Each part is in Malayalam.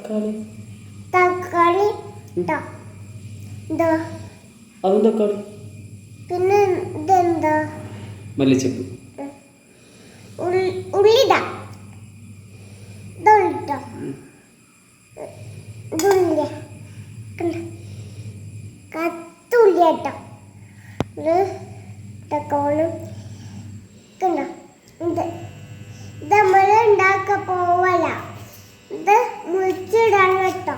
തക്കാളി തക്കാളി ഇതാ അതും തക്കാളി. പിന്നെ ഇതെന്താ? മല്ലിച്ചപ്പ്. ഉള്ളിതാ ഇതുള്ളിട്ടോ ഇതുള്ളിയ കത്തുള്ളിയാട്ടോ ഇത് തക്കോളും കണ്ടോ. ഇത് നമ്മൾ ഉണ്ടാക്കാൻ പോവല. ഇത് മുറിച്ചിടാൻ കേട്ടോ.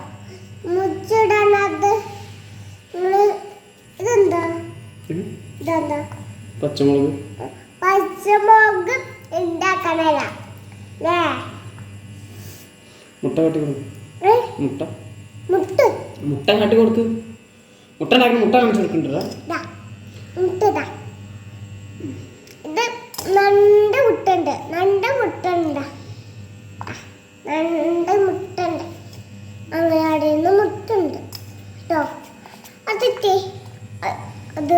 മുറിച്ചിടാൻ അത് ഇതെന്താ? ഇതെന്താ? പച്ചമുളക്. പച്ചമുളക് ഉണ്ടാക്കണല്ല. മുട്ട കാട്ടി കൊടുക്കും. മുട്ട മുട്ട മുട്ട കാട്ടി കൊടുക്ക്. മുട്ട ഉണ്ടാക്കണം. മുട്ട കാണിച്ചു കൊടുക്കണ്ടോ? മുട്ട ഇത് രണ്ട് മുട്ടുണ്ട്. രണ്ട് മുട്ടുണ്ട്. രണ്ട് മുട്ടുണ്ട്. അങ്ങനെ അടിയുന്ന മുട്ടുണ്ട് കേട്ടോ. അതിട്ടേ അത്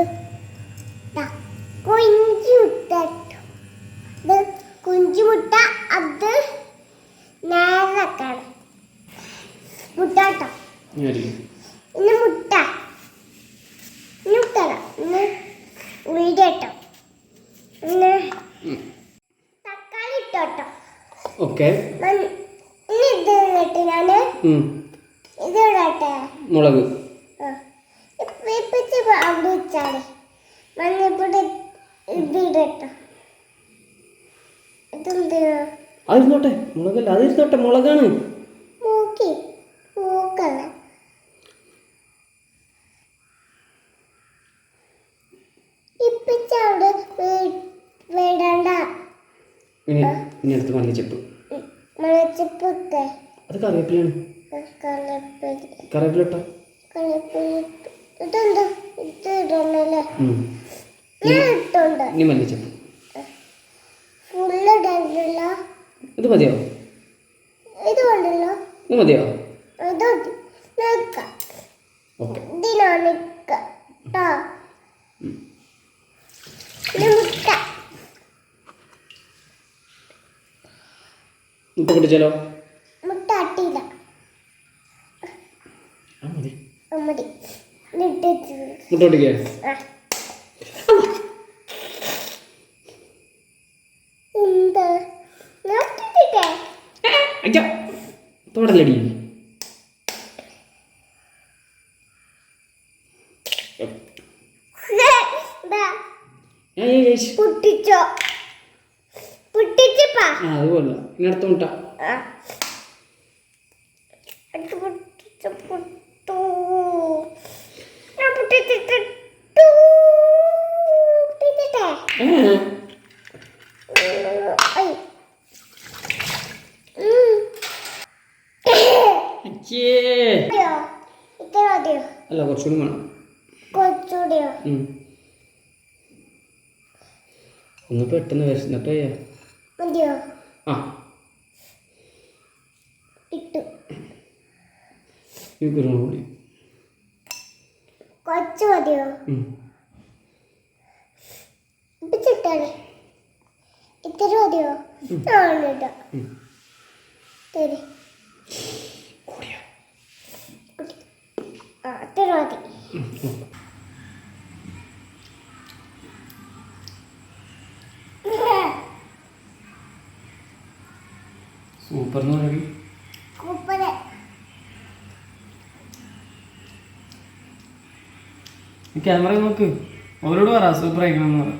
കുഞ്ചി മുട്ട. ഇത് കുഞ്ചി മുട്ട. അത് നേരക്കാണ് മുട്ട കേട്ടോ. ഇന്ന് മുട്ട മുട്ട ഇന്ന് വീഡിയോ കേട്ടോ. ഇന്ന് തക്കാളി ഇട്ടോട്ടോ. ഓക്കെ. ഇനി ഇത് കേട്ടോ. ഞാന് ഇത് ഇടട്ടെ. മുളക് അവിടെ വെച്ചാല് മഞ്ഞപ്പൊടി ഇത് ഇടട്ടോ. ഇതെന്തിനാ? അതിരുന്നോട്ടെ. മുളകല്ല, അതിരുന്നോട്ടെ. മുളകാണ്. മൂക്കി മൂക്കല്ല. ഇപ്പിച്ചവിടെ വേടണ്ട. ഇനി അടുത്ത് മല്ലിച്ചപ്പ്. മലച്ചപ്പൊക്കെ അത് കറിവേപ്പിലാണ്. കറിവേപ്പില ഇട്ടോ. ഇതെന്താ? ഇത് ഇടണല്ലേ? ഞാൻ ഇട്ടുണ്ട്. ഇനി മല്ലിച്ചപ്പ് ഫുള്ള് ഇടണ്ടല്ല. ഇത് മതിയോ? ഇത് വേണ്ടല്ലോ. ഇത് മതിയോ? ഇത് നിൽക്കാം. ഓക്കെ. ഇതിനാ നിൽക്കട്ടോ. മുട്ട മുട്ട പൊട്ടിച്ചാലോ? മുട്ട അട്ടിയില്ല. മതി. മതി. മുട്ട പൊട്ടിക്കേ? എന്താ? തോടല്ലടി. പൊട്ടിച്ചോ? പൊട്ടിച്ചപ്പാ. അതുപോലെ ഇനി അടുത്ത മുട്ട. അല്ല, കുറച്ചുകൂടി വേണം. കുറച്ചുകൂടിയോ? ഒന്ന് പെട്ടെന്ന് വിശന്നിട്ടോ. മതിയോ? ആ ഇട്ടു. കുരുമുളക് പൊടി കുറച്ച് മതിയോ? ഇപ്പിച്ചിട്ടാണ്. ഇത്ര മതിയോ? ആണിട്ടാ. ശരി. അത്ര മതി. സൂപ്പർ. ക്യാമറ നോക്ക്. അവരോട് പറ സൂപ്പർ ആയിക്കണമെന്ന് പറ.